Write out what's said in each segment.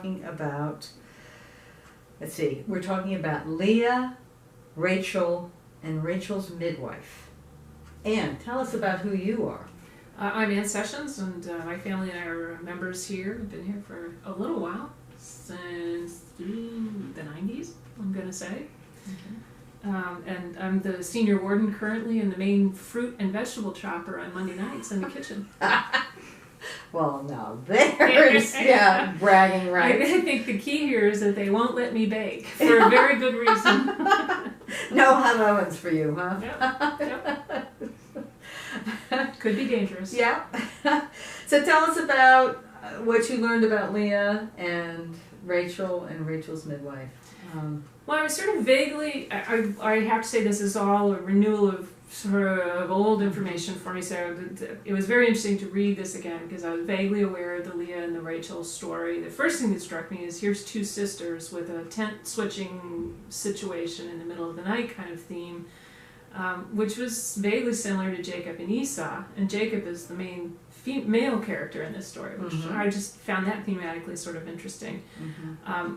talking about, let's see, we're talking about Leah, Rachel, and Rachel's midwife. Anne, tell us about who you are. I'm Ann Sessions, and my family and I are members here. I've been here for a little while, since the 90s, I'm going to say. And I'm the senior warden currently and the main fruit and vegetable chopper on Monday nights in the kitchen. Well, now there's, bragging rights. I think the key here is that they won't let me bake for a very good reason. No hot ovens for you, huh? Yep. Could be dangerous. Yeah. So tell us about what you learned about Leah and Rachel's midwife. Well, I was sort of vaguely, I have to say this is all a renewal of sort of old information for me, so it was very interesting to read this again because I was vaguely aware of the Leah and the Rachel story. The first thing that struck me is here's two sisters with a tent switching situation in the middle of the night kind of theme, which was vaguely similar to Jacob and Esau, and Jacob is the main male character in this story, which I just found that thematically sort of interesting.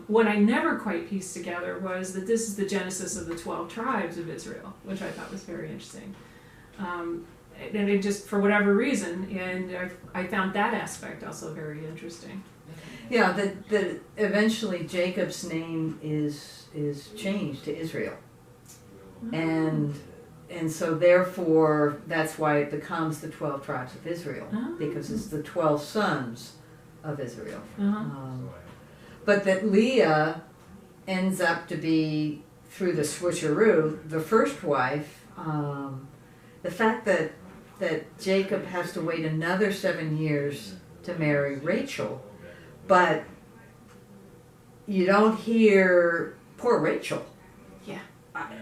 What I never quite pieced together was that this is the genesis of the 12 tribes of Israel, which I thought was very interesting. And it just, for whatever reason, and I found that aspect also very interesting. Yeah, that eventually Jacob's name is changed to Israel. And so therefore, that's why it becomes the 12 tribes of Israel, because it's the 12 sons of Israel. But that Leah ends up to be, through the switcheroo, the first wife. The fact that Jacob has to wait another 7 years to marry Rachel, but you don't hear poor Rachel.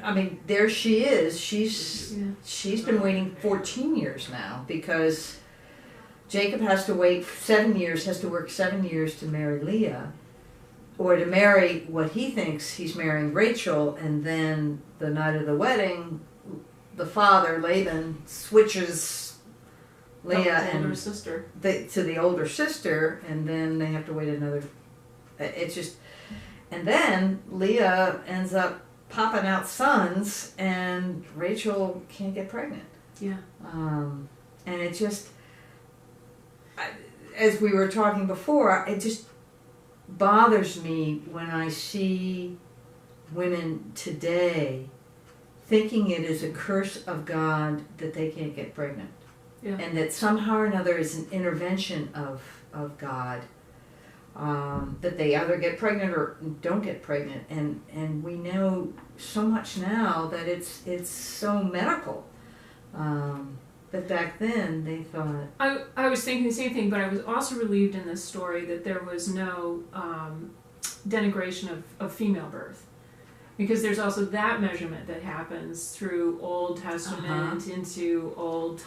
I mean, there she is. She's been waiting 14 years now because Jacob has to wait 7 years, has to work 7 years to marry Leah, or to marry what he thinks he's marrying Rachel, and then the night of the wedding, the father, Laban, switches Leah older sister to the older sister, and then they have to wait another. It's just, and then Leah ends up popping out sons, and Rachel can't get pregnant. Yeah. And it just, as we were talking before, it just bothers me when I see women today thinking it is a curse of God that they can't get pregnant. Yeah. And that somehow or another is an intervention of God. That they either get pregnant or don't get pregnant, and we know so much now that it's so medical. But back then they thought. I was thinking the same thing, but I was also relieved in this story that there was no denigration of female birth, because there's also that measurement that happens through Old Testament into old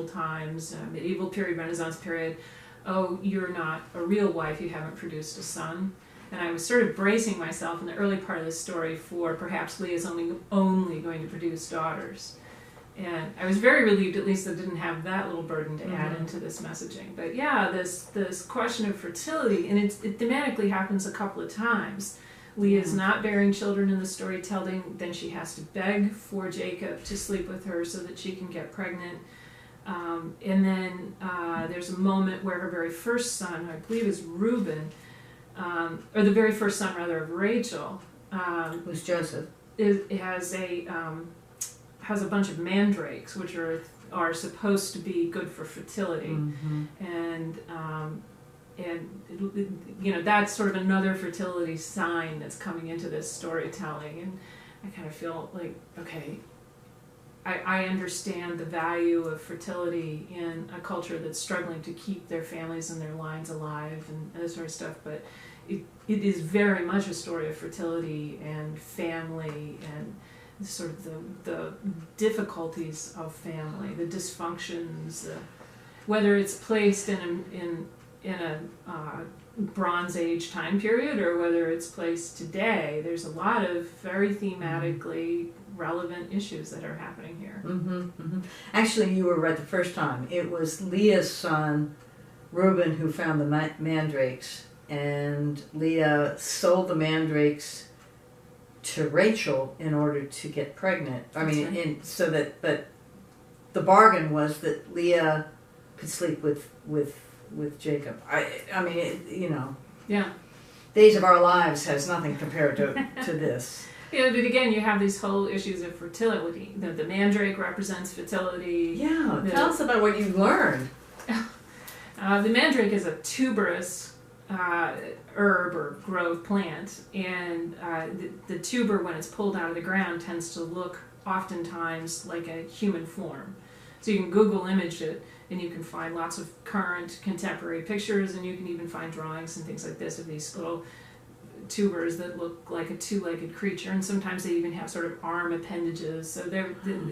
times, medieval period, Renaissance period. Oh, you're not a real wife, you haven't produced a son. And I was sort of bracing myself in the early part of this story for perhaps Leah's only going to produce daughters. And I was very relieved at least that I didn't have that little burden to add into this messaging. But yeah, this question of fertility, and it thematically happens a couple of times. Leah's not bearing children in the storytelling, then she has to beg for Jacob to sleep with her so that she can get pregnant. And then there's a moment where her very first son, I believe is Reuben, or the very first son rather of Rachel, Who's Joseph? has a bunch of mandrakes, which are supposed to be good for fertility, and that's sort of another fertility sign that's coming into this storytelling, and I kind of feel like, okay, I understand the value of fertility in a culture that's struggling to keep their families and their lines alive and that sort of stuff, but it is very much a story of fertility and family and sort of the difficulties of family, the dysfunctions, whether it's placed in a Bronze Age time period or whether it's placed today. There's a lot of very thematically relevant issues that are happening here. Actually, you were right the first time. It was Leah's son, Reuben, who found the mandrakes, and Leah sold the mandrakes to Rachel in order to get pregnant. I mean, but the bargain was that Leah could sleep with Jacob. I mean, Yeah. Days of Our Lives has nothing compared to this. Yeah, but again, you have these whole issues of fertility. The mandrake represents fertility. Yeah, tell us about what you learned. The mandrake is a tuberous herb or growth plant, and the tuber, when it's pulled out of the ground, tends to look oftentimes like a human form. So you can Google image it, and you can find lots of current contemporary pictures, and you can even find drawings and things like this of these little tubers that look like a two-legged creature, and sometimes they even have sort of arm appendages, so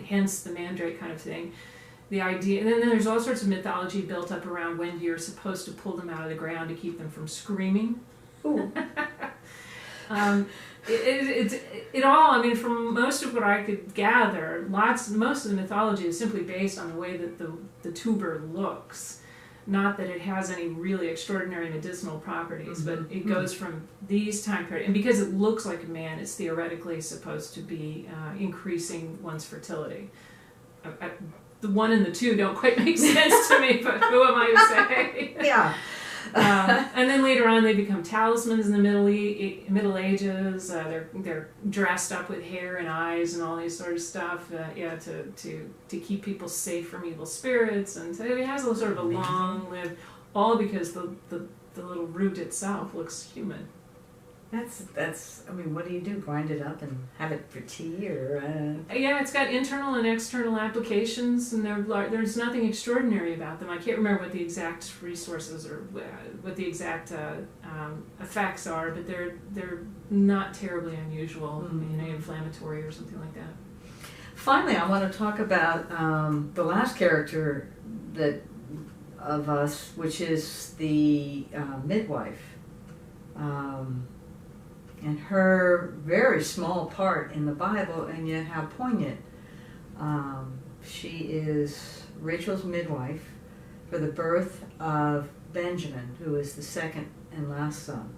hence the mandrake kind of thing. The idea, and then there's all sorts of mythology built up around when you're supposed to pull them out of the ground to keep them from screaming. Ooh. It all, I mean, from most of what I could gather, most of the mythology is simply based on the way that the tuber looks. Not that it has any really extraordinary medicinal properties, but it goes from these time periods, and because it looks like a man, it's theoretically supposed to be increasing one's fertility. The 1 and the 2 don't quite make sense to me, but who am I to say? Yeah. And then later on, they become talismans in the Middle Ages. They're dressed up with hair and eyes and all these sort of stuff. To keep people safe from evil spirits, and so it has a sort of a long-lived. All because the little root itself looks human. That's. I mean, what do you do? Grind it up and have it for tea, or? Yeah, it's got internal and external applications, and there's nothing extraordinary about them. I can't remember what the exact resources or what the exact effects are, but they're not terribly unusual, inflammatory or something like that. Finally, I want to talk about the last character of us, which is the midwife. And her very small part in the Bible, and yet how poignant. She is Rachel's midwife for the birth of Benjamin, who is the second and last son.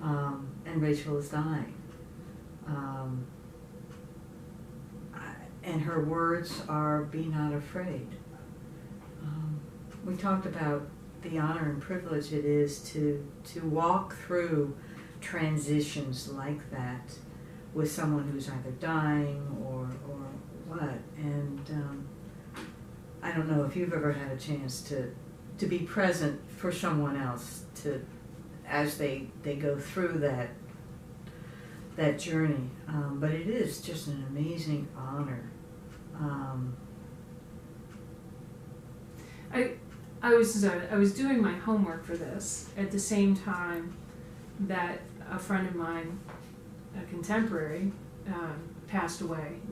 And Rachel is dying. And her words are, "Be not afraid." We talked about the honor and privilege it is to walk through transitions like that with someone who's either dying or what. And I don't know if you've ever had a chance to be present for someone else as they go through that journey. But it is just an amazing honor. I was doing my homework for this at the same time that a friend of mine, a contemporary, passed away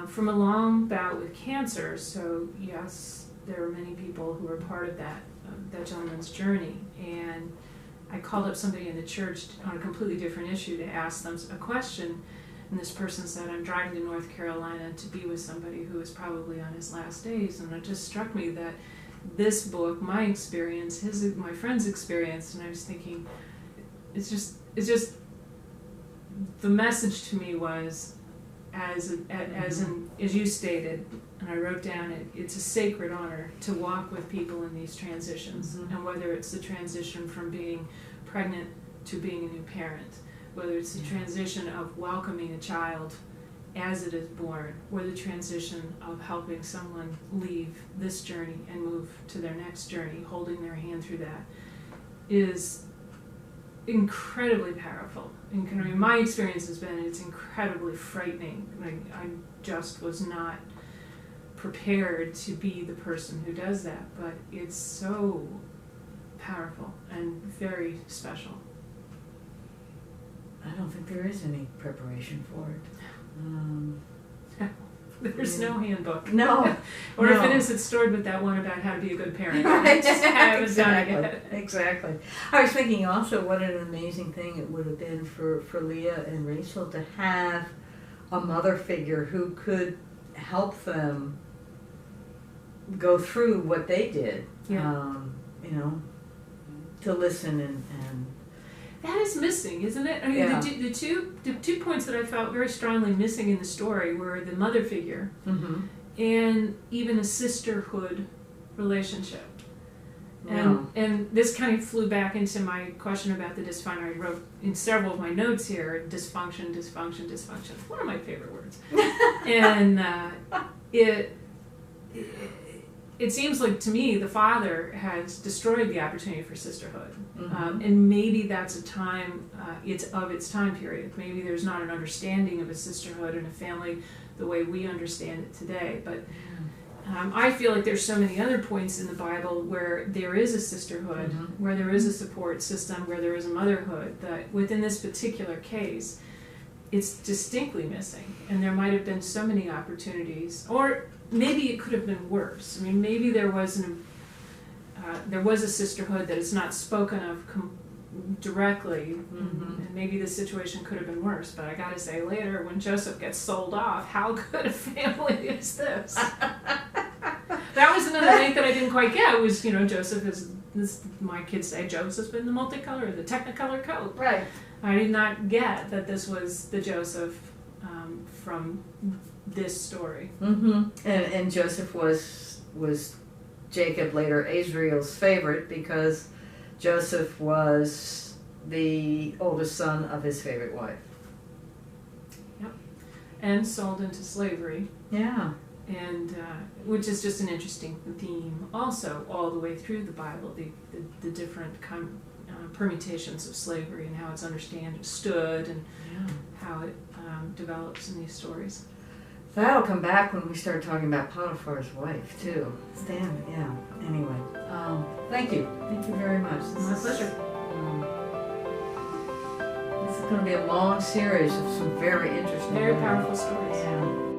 from a long bout with cancer. So yes, there were many people who were part of that gentleman's journey. And I called up somebody in the church on a completely different issue to ask them a question. And this person said, "I'm driving to North Carolina to be with somebody who is probably on his last days." And it just struck me that this book, my experience, my friend's experience, and I was thinking, it's just the message to me was, as you stated, and I wrote down it's a sacred honor to walk with people in these transitions, and whether it's the transition from being pregnant to being a new parent, whether it's the transition of welcoming a child as it is born, or the transition of helping someone leave this journey and move to their next journey, holding their hand through that, is incredibly powerful. And I mean, my experience has been it's incredibly frightening. I just was not prepared to be the person who does that, but it's so powerful and very special. I don't think there is any preparation for it. There's no handbook. No. Or if it is, it's stored with that one about how to be a good parent. Exactly. I was thinking also what an amazing thing it would have been for Leah and Rachel to have a mother figure who could help them go through what they did. Yeah. to listen and that is missing, isn't it? I mean, Yeah. the two points that I felt very strongly missing in the story were the mother figure mm-hmm. and even a sisterhood relationship. Yeah. And this kind of flew back into my question about the dysfunction. I wrote in several of my notes here, dysfunction. One of my favorite words. And it seems like to me the father has destroyed the opportunity for sisterhood. Mm-hmm. And maybe that's a time, it's of its time period. Maybe there's not an understanding of a sisterhood and a family the way we understand it today. But I feel like there's so many other points in the Bible where there is a sisterhood, mm-hmm. where there is a support system, where there is a motherhood, that within this particular case, it's distinctly missing. And there might have been so many opportunities, or maybe it could have been worse. I mean, maybe there was a sisterhood that is not spoken of directly, Mm-hmm. and maybe the situation could have been worse. But I gotta say, later when Joseph gets sold off, how good a family is this? That was another thing that I didn't quite get. Was Joseph is this? My kids say Joseph's been the multicolor, the Technicolor coat. Right. I did not get that this was the Joseph from this story. Mm-hmm. And Joseph was Jacob, later Israel's favorite, because Joseph was the oldest son of his favorite wife. Yep. And sold into slavery. Yeah. And which is just an interesting theme also all the way through the Bible, the different permutations of slavery and how it's understood and how it develops in these stories. That'll come back when we start talking about Potiphar's wife too. Anyway, thank you very much. My pleasure. This is going to be a long series of some very interesting, Very powerful stories. Yeah.